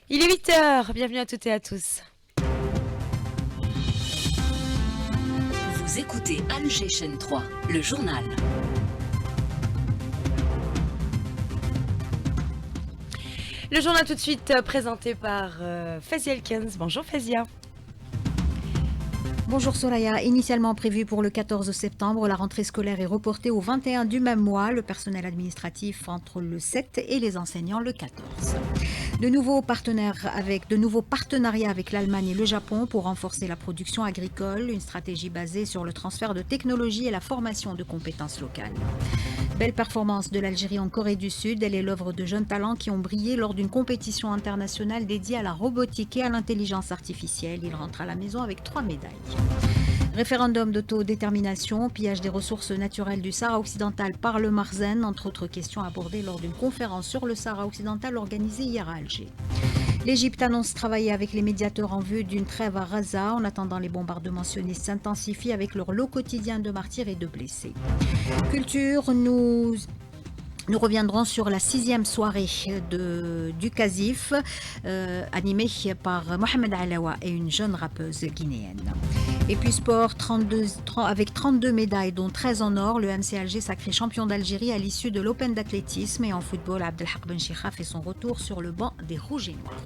Il est 8 heures, bienvenue à toutes et à tous. Vous écoutez Alger Chaîne 3, le journal. Le journal tout de suite présenté par Fazia Elkens. Bonjour Fazia. Bonjour Soraya. Initialement prévue pour le 14 septembre, la rentrée scolaire est reportée au 21 du même mois, le personnel administratif entre le 7 et les enseignants le 14. De nouveaux partenariats avec l'Allemagne et le Japon pour renforcer la production agricole, une stratégie basée sur le transfert de technologies et la formation de compétences locales. Belle performance de l'Algérie en Corée du Sud, elle est l'œuvre de jeunes talents qui ont brillé lors d'une compétition internationale dédiée à la robotique et à l'intelligence artificielle. Il rentre à la maison avec 3 médailles. Référendum d'autodétermination, pillage des ressources naturelles du Sahara occidental par le Marzen, entre autres questions abordées lors d'une conférence sur le Sahara occidental organisée hier à Alger. L'Égypte annonce travailler avec les médiateurs en vue d'une trêve à Gaza. En attendant, les bombardements sionistes s'intensifient avec leur lot quotidien de martyrs et de blessés. Culture, nous reviendrons sur la 6e soirée du Casif, animée par Mohamed Alawa et une jeune rappeuse guinéenne. Et puis sport, avec 32 médailles, dont 13 en or, le MC Alger sacré champion d'Algérie à l'issue de l'Open d'athlétisme. Et en football, Abdelhak Ben Chikha fait son retour sur le banc des Rouges et Noirs.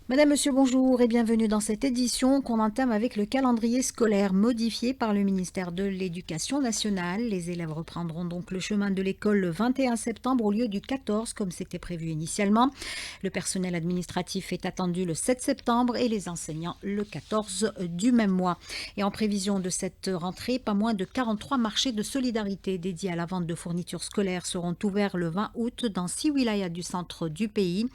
Madame, Monsieur, bonjour et bienvenue dans cette édition qu'on entame avec le calendrier scolaire modifié par le ministère de l'Éducation nationale. Les élèves reprendront donc le chemin de l'école le 21 septembre au lieu du 14 comme c'était prévu initialement. Le personnel administratif est attendu le 7 septembre et les enseignants le 14 du même mois. Et en prévision de cette rentrée, pas moins de 43 marchés de solidarité dédiés à la vente de fournitures scolaires seront ouverts le 20 août dans 6 wilayas du centre du pays.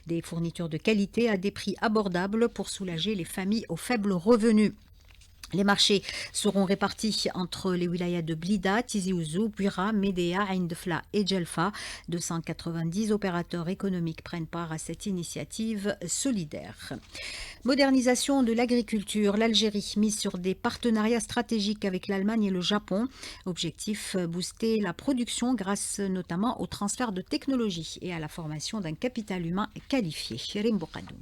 Des fournitures de qualité à des prix abordables pour soulager les familles aux faibles revenus. Les marchés seront répartis entre les wilayas de Blida, Tizi Ouzou, Bouira, Médéa, Ain Defla et Djelfa. 290 opérateurs économiques prennent part à cette initiative solidaire. Modernisation de l'agriculture. L'Algérie mise sur des partenariats stratégiques avec l'Allemagne et le Japon. Objectif, booster la production grâce notamment au transfert de technologies et à la formation d'un capital humain qualifié. Rim Boukadou.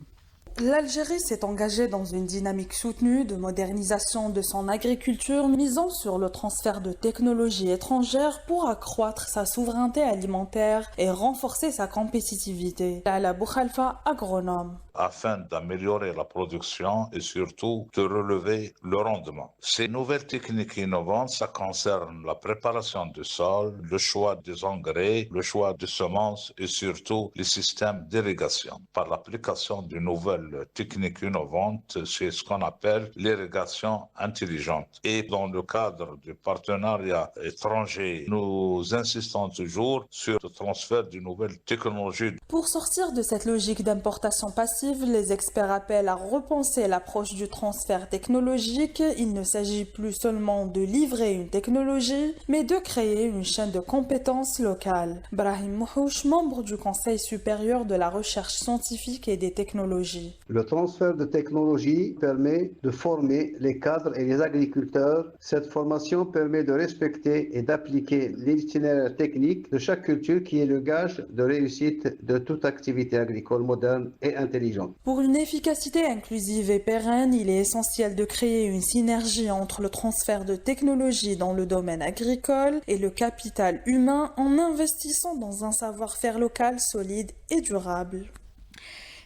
L'Algérie s'est engagée dans une dynamique soutenue de modernisation de son agriculture, misant sur le transfert de technologies étrangères pour accroître sa souveraineté alimentaire et renforcer sa compétitivité. Lala Boukhalfa, agronome. Afin d'améliorer la production et surtout de relever le rendement. Ces nouvelles techniques innovantes, ça concerne la préparation du sol, le choix des engrais, le choix des semences et surtout les systèmes d'irrigation. Par l'application de nouvelles techniques innovantes, c'est ce qu'on appelle l'irrigation intelligente. Et dans le cadre du partenariat étranger, nous insistons toujours sur le transfert de nouvelles technologies. Pour sortir de cette logique d'importation passive, les experts appellent à repenser l'approche du transfert technologique. Il ne s'agit plus seulement de livrer une technologie, mais de créer une chaîne de compétences locales. Brahim Mouhouch, membre du Conseil supérieur de la recherche scientifique et des technologies. Le transfert de technologie permet de former les cadres et les agriculteurs. Cette formation permet de respecter et d'appliquer l'itinéraire technique de chaque culture qui est le gage de réussite de toute activité agricole moderne et intelligente. Pour une efficacité inclusive et pérenne, il est essentiel de créer une synergie entre le transfert de technologies dans le domaine agricole et le capital humain en investissant dans un savoir-faire local solide et durable.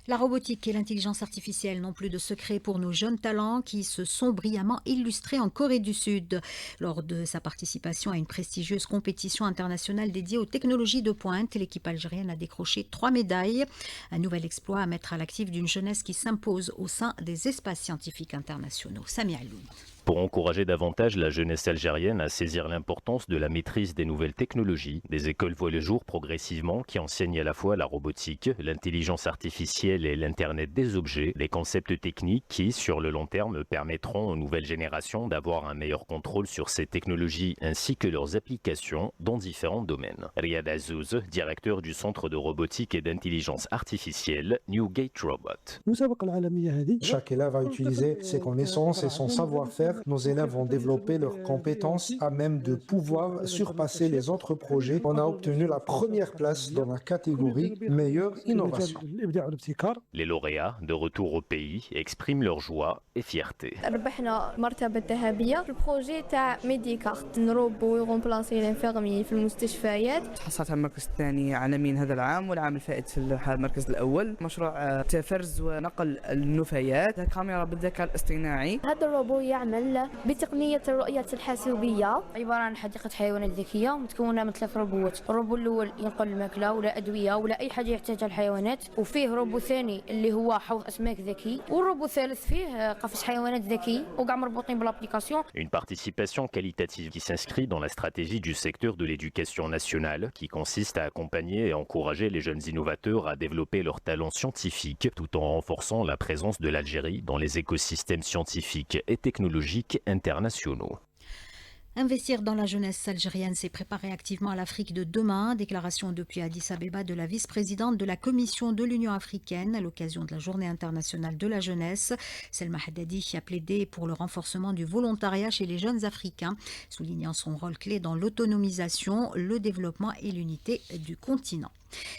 La robotique et l'intelligence artificielle n'ont plus de secret pour nos jeunes talents qui se sont brillamment illustrés en Corée du Sud. Lors de sa participation à une prestigieuse compétition internationale dédiée aux technologies de pointe, l'équipe algérienne a décroché 3 médailles. Un nouvel exploit à mettre à l'actif d'une jeunesse qui s'impose au sein des espaces scientifiques internationaux. Samia Alloum. Pour encourager davantage la jeunesse algérienne à saisir l'importance de la maîtrise des nouvelles technologies, des écoles voient le jour progressivement qui enseignent à la fois la robotique, l'intelligence artificielle et l'Internet des objets, des concepts techniques qui, sur le long terme, permettront aux nouvelles générations d'avoir un meilleur contrôle sur ces technologies ainsi que leurs applications dans différents domaines. Riyad Azouz, directeur du Centre de robotique et d'intelligence artificielle Newgate Robot. Chaque élève va utiliser ses connaissances et son savoir-faire Nos élèves ont développé leurs compétences à même de pouvoir surpasser les autres projets. On a obtenu la première place dans la catégorie meilleure innovation. Les lauréats, de retour au pays, expriment leur joie et fierté. ربحنا مرتبة ذهبية في البروجي تاع ميديكارت نروبو يغومبلاسي لانفيرمي في المستشفيات. حصلت على المركز الثاني عالميا هذا العام والعام الفائت في المركز الأول. مشروع فرز ونقل النفايات كاميرا بالذكاء الاصطناعي. هذا الروبو يعمل بتقنية الرؤية الحاسوبية عبارة عن حديقة حيوانات ذكية متكونة من 3 روبوت. الروبو الأول ينقل الماكلة ولا أدوية ولا أي حاجة يحتاجها الحيوانات وفيه روبو ثاني اللي هو حوض أسماك ذكي والروبو الثالث فيه قفص حيوانات ذكي وكاع مربوطين بالابليكاسيون. Une participation qualitative qui s'inscrit dans la stratégie du secteur de l'éducation nationale qui consiste à accompagner et encourager les jeunes innovateurs à développer leurs talents scientifiques tout en renforçant la présence de l'Algérie dans les écosystèmes scientifiques et technologiques internationaux. Investir dans la jeunesse algérienne, c'est préparer activement à l'Afrique de demain. Déclaration depuis Addis Abeba de la vice-présidente de la Commission de l'Union africaine à l'occasion de la Journée internationale de la jeunesse. Selma Haddadi a plaidé pour le renforcement du volontariat chez les jeunes africains, soulignant son rôle clé dans l'autonomisation, le développement et l'unité du continent.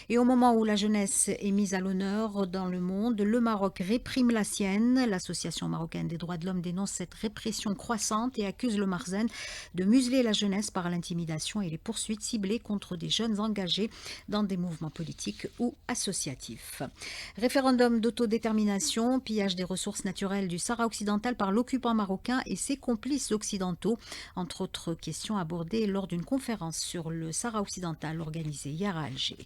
Et au moment où la jeunesse est mise à l'honneur dans le monde, le Maroc réprime la sienne. L'Association marocaine des droits de l'homme dénonce cette répression croissante et accuse le Marzen de museler la jeunesse par l'intimidation et les poursuites ciblées contre des jeunes engagés dans des mouvements politiques ou associatifs. Référendum d'autodétermination, pillage des ressources naturelles du Sahara occidental par l'occupant marocain et ses complices occidentaux, entre autres questions abordées lors d'une conférence sur le Sahara occidental organisée hier à Alger.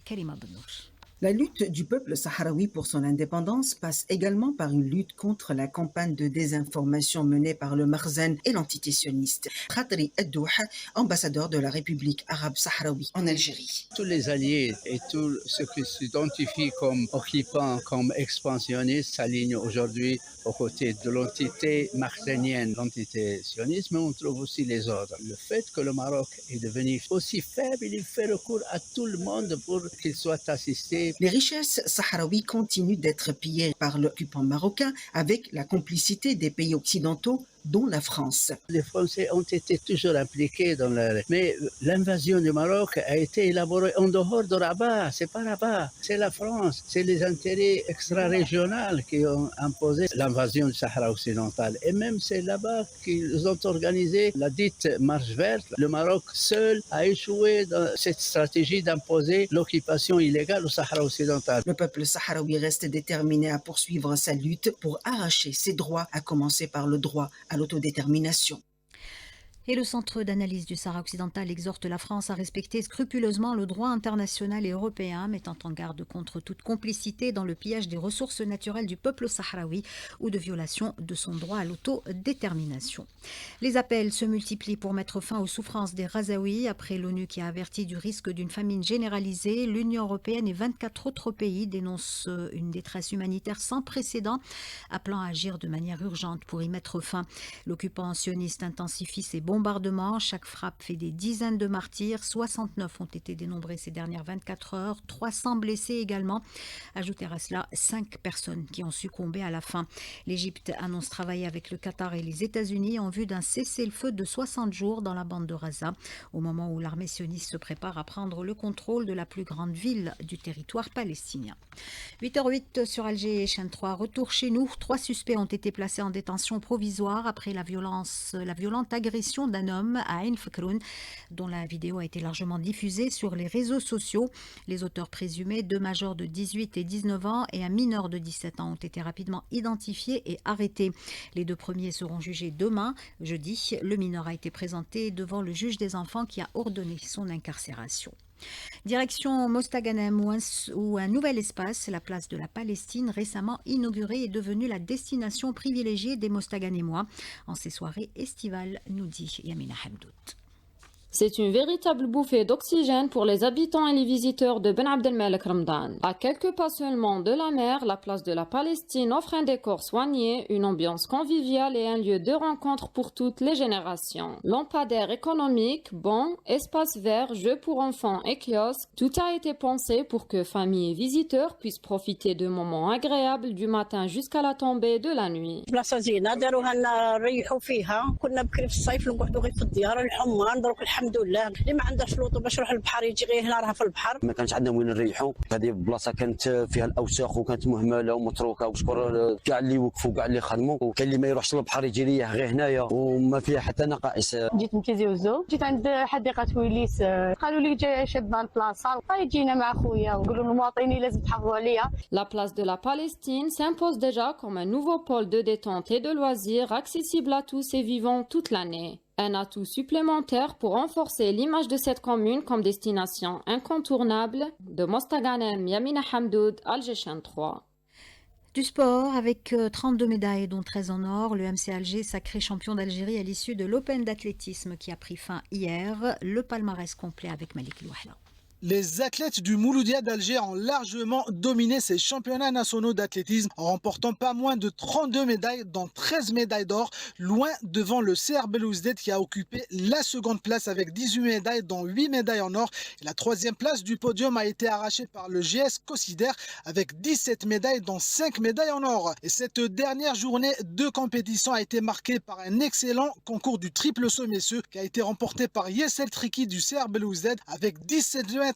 La lutte du peuple sahraoui pour son indépendance passe également par une lutte contre la campagne de désinformation menée par le Marzen et l'entité sioniste. Khatri Addouh, ambassadeur de la République arabe sahraoui en Algérie. Tous les alliés et tous ceux qui s'identifient comme occupants, comme expansionnistes, s'alignent aujourd'hui aux côtés de l'entité marzénienne, l'entité sioniste, mais on trouve aussi les autres. Le fait que le Maroc est devenu aussi faible, il fait recours à tout le monde pour qu'il soit assisté. Les richesses sahraouies continuent d'être pillées par l'occupant marocain avec la complicité des pays occidentaux dont la France. Les Français ont été toujours impliqués dans mais l'invasion du Maroc a été élaborée en dehors de Rabat. C'est pas Rabat, c'est la France. C'est les intérêts extra-régionaux qui ont imposé l'invasion du Sahara occidental. Et même c'est là-bas qu'ils ont organisé la dite marche verte. Le Maroc seul a échoué dans cette stratégie d'imposer l'occupation illégale au Sahara occidental. Le peuple sahraoui reste déterminé à poursuivre sa lutte pour arracher ses droits, à commencer par le droit à l'autodétermination. Et le Centre d'analyse du Sahara occidental exhorte la France à respecter scrupuleusement le droit international et européen, mettant en garde contre toute complicité dans le pillage des ressources naturelles du peuple sahraoui ou de violation de son droit à l'autodétermination. Les appels se multiplient pour mettre fin aux souffrances des Razaouis. Après l'ONU qui a averti du risque d'une famine généralisée, l'Union européenne et 24 autres pays dénoncent une détresse humanitaire sans précédent, appelant à agir de manière urgente pour y mettre fin. L'occupant sioniste intensifie ses bombardements. Chaque frappe fait des dizaines de martyrs. 69 ont été dénombrés ces dernières 24 heures. 300 blessés également. Ajoutez à cela 5 personnes qui ont succombé à la faim. L'Égypte annonce travailler avec le Qatar et les États-Unis en vue d'un cessez-le-feu de 60 jours dans la bande de Gaza, au moment où l'armée sioniste se prépare à prendre le contrôle de la plus grande ville du territoire palestinien. 8h08 sur Alger, chaîne 3. Retour chez nous. 3 suspects ont été placés en détention provisoire après la violente agression d'un homme à Ain Fakroun, dont la vidéo a été largement diffusée sur les réseaux sociaux. Les auteurs présumés, 2 majeurs de 18 et 19 ans et un mineur de 17 ans, ont été rapidement identifiés et arrêtés. Les 2 premiers seront jugés demain, jeudi. Le mineur a été présenté devant le juge des enfants qui a ordonné son incarcération. Direction Mostaganem, où un nouvel espace, la place de la Palestine, récemment inauguré, est devenu la destination privilégiée des Mostaganémois en ces soirées estivales, nous dit Yamina Hamdout. C'est une véritable bouffée d'oxygène pour les habitants et les visiteurs de Ben Abdelmalek Ramadan. À quelques pas seulement de la mer, la place de la Palestine offre un décor soigné, une ambiance conviviale et un lieu de rencontre pour toutes les générations. Lampadaires économiques, bancs, espaces verts, jeux pour enfants et kiosques, tout a été pensé pour que familles et visiteurs puissent profiter de moments agréables du matin jusqu'à la tombée de la nuit. بلاصه زينه داروها لنا نريحوا فيها كنا بكري في الصيف نقعدوا غير في الديار الحمان دروك الحمد لله اللي ما عندهاش لوطو باش يروح للبحر يجي غير هنا راها في البحر ما كانش عندنا وين نريحوا هذه البلاصه كانت فيها الاوساخ وكانت مهمله ومتروكه وشكر كاع اللي وقفوا كاع اللي خدموا وكان اللي ما يروحش للبحر يجي يريح غير هنايا وما فيها حتى نقائص. جيت من تيزي وزو جيت عند حديقه ويليس قالوا لي جاي شادنا البلاصه جينا مع خويا ونقولوا للمواطنين لازم تحافظوا عليها. La place de la Palestine s'impose déjà comme un nouveau pôle de détente et de loisirs accessible à tous et vivant toute l'année. Un atout supplémentaire pour renforcer l'image de cette commune comme destination incontournable. De Mostaganem, Yamina Hamdoud, Alger 3. Du sport, avec 32 médailles, dont 13 en or, le MC Alger sacré champion d'Algérie à l'issue de l'Open d'athlétisme qui a pris fin hier. Le palmarès complet avec Malik Louahla. Les athlètes du Mouloudia d'Alger ont largement dominé ces championnats nationaux d'athlétisme en remportant pas moins de 32 médailles, dont 13 médailles d'or, loin devant le CR Belouizdad qui a occupé la seconde place avec 18 médailles, dont 8 médailles en or. Et la troisième place du podium a été arrachée par le GS Cossider avec 17 médailles, dont 5 médailles en or. Et cette dernière journée de compétition a été marquée par un excellent concours du triple saut messieurs qui a été remporté par Yessel Triki du CR Belouizdad avec 17,29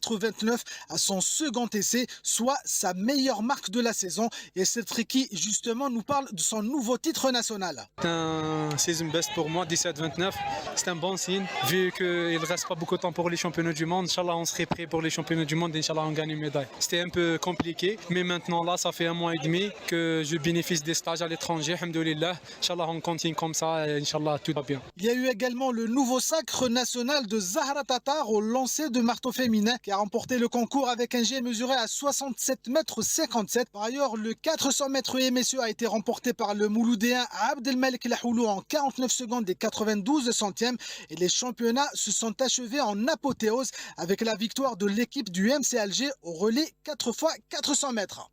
à son second essai, soit sa meilleure marque de la saison. Et Yessel Triki justement nous parle de son nouveau titre national. C'est un season best pour moi, 17-29. C'est un bon signe vu qu'il ne reste pas beaucoup de temps pour les championnats du monde. Inch'Allah, on serait prêt pour les championnats du monde et Inch'Allah, on gagne une médaille. C'était un peu compliqué, mais maintenant là, ça fait 1 mois et demi que je bénéficie des stages à l'étranger. Alhamdoulilah. Inch'Allah, on continue comme ça et Inch'Allah, tout va bien. Il y a eu également le nouveau sacre national de Zahra Tatar au lancer de marteau féminin qui a remporté le concours avec un jet mesuré à 67,57 m. Par ailleurs, le 400 mètres et messieurs a été remporté par le Mouloudéen Abdelmalek Lahoulou en 49 secondes et 92 centièmes. Et les championnats se sont achevés en apothéose avec la victoire de l'équipe du MC Alger au relais 4x400 mètres.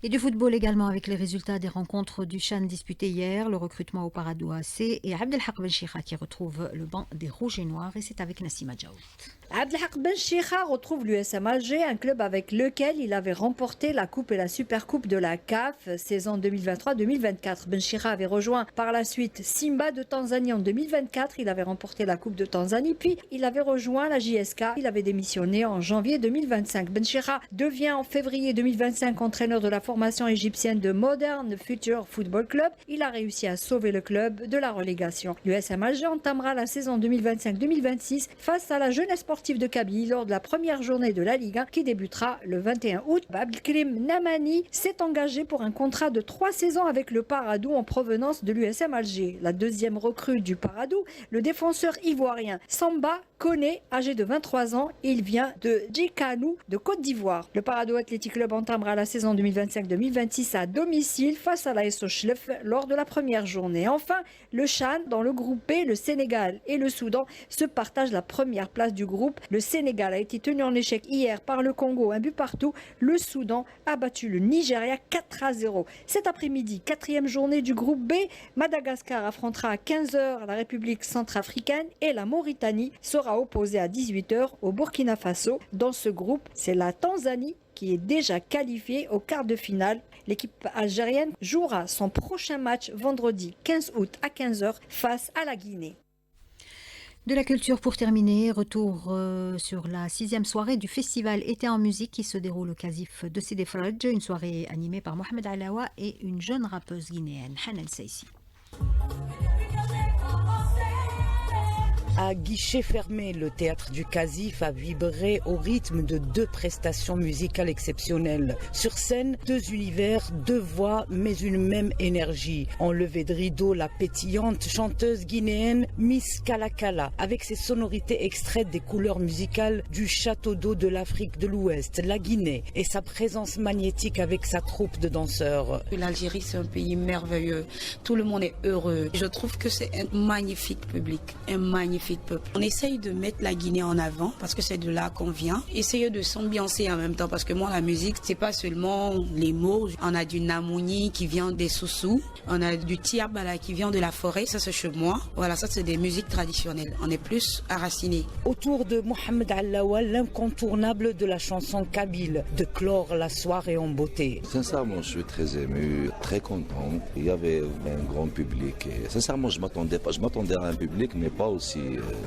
Et du football également avec les résultats des rencontres du CHAN disputées hier, le recrutement au Paradou AC et Abdelhak Ben Chikha qui retrouve le banc des Rouges et Noirs et c'est avec Nassima Djaoud. Abdelhak Ben Chikha retrouve l'USM Alger, un club avec lequel il avait remporté la Coupe et la Supercoupe de la CAF saison 2023-2024. Ben Chikha avait rejoint par la suite Simba de Tanzanie en 2024, il avait remporté la Coupe de Tanzanie, puis il avait rejoint la JSK, il avait démissionné en janvier 2025. Ben Chikha devient en février 2025 entraîneur de la formation égyptienne de Modern Future Football Club. Il a réussi à sauver le club de la relégation. L'USM Alger entamera la saison 2025-2026 face à la jeunesse sportive de Kabylie lors de la première journée de la Ligue 1 qui débutera le 21 août. Abdelkrim Namani s'est engagé pour un contrat de 3 saisons avec le Paradou en provenance de l'USM Alger. La deuxième recrue du Paradou, le défenseur ivoirien Samba Koné, âgé de 23 ans, il vient de Djikanou de Côte d'Ivoire. Le Paradou Athletic Club entamera la saison 2025-2026 à domicile face à l'AS Ochlef lors de la première journée. Enfin, le CHAN, dans le groupe B, le Sénégal et le Soudan se partagent la première place du groupe. Le Sénégal a été tenu en échec hier par le Congo, 1 but partout. Le Soudan a battu le Nigeria 4-0. Cet après-midi, 4e journée du groupe B, Madagascar affrontera à 15h la République centrafricaine et la Mauritanie sera opposée à 18h au Burkina Faso. Dans ce groupe, c'est la Tanzanie qui est déjà qualifiée au quart de finale. L'équipe algérienne jouera son prochain match vendredi 15 août à 15h face à la Guinée. De la culture pour terminer, retour sur la 6e soirée du festival Été en musique qui se déroule au Casif de Sidi Fradj, une soirée animée par Mohamed Alawa et une jeune rappeuse guinéenne, Hanel Seissi. À guichet fermé, le théâtre du Casif a vibré au rythme de 2 prestations musicales exceptionnelles. Sur scène, 2 univers, 2 voix, mais une même énergie. En levée de rideau, la pétillante chanteuse guinéenne Miss Kalakala, avec ses sonorités extraites des couleurs musicales du château d'eau de l'Afrique de l'Ouest, la Guinée, et sa présence magnétique avec sa troupe de danseurs. L'Algérie, c'est un pays merveilleux. Tout le monde est heureux. Je trouve que c'est un magnifique public, un magnifique Fit Peuple. On essaye de mettre la Guinée en avant parce que c'est de là qu'on vient. Essayer de s'ambiancer en même temps parce que moi, la musique, c'est pas seulement les mots. On a du Namouni qui vient des Soussous. On a du Tiabala qui vient de la forêt. Ça, c'est chez moi. Voilà, ça, c'est des musiques traditionnelles. On est plus enracinés. Autour de Mohamed Allawa, l'incontournable de la chanson kabyle, de clore la soirée en beauté. Sincèrement, je suis très ému, très content. Il y avait un grand public. Et sincèrement, je m'attendais à un public, mais pas aussi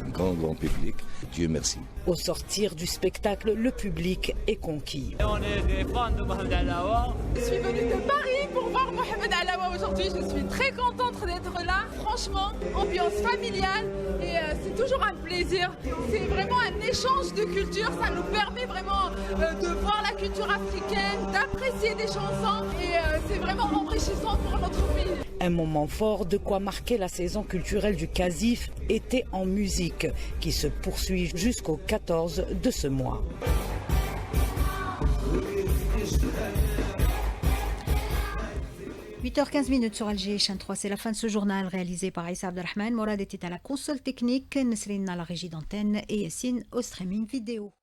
un grand public. Dieu merci. Au sortir du spectacle, le public est conquis. On est des fans de Mohamed Allawa. Je suis venue de Paris pour voir Mohamed Allawa aujourd'hui. Je suis très contente d'être là. Franchement, ambiance familiale et c'est toujours un plaisir. C'est vraiment un échange de culture. Ça nous permet vraiment de voir la culture africaine, d'apprécier des chansons et c'est vraiment enrichissant pour notre pays. Un moment fort, de quoi marquer la saison culturelle du Casif, été en musique, qui se poursuit jusqu'au 14 de ce mois. – 8h15 sur Alger, chaîne 3, c'est la fin de ce journal réalisé par Aïssa Abdelrahman. Morad était à la console technique, Nesrine à la régie d'antenne et Yassine au streaming vidéo.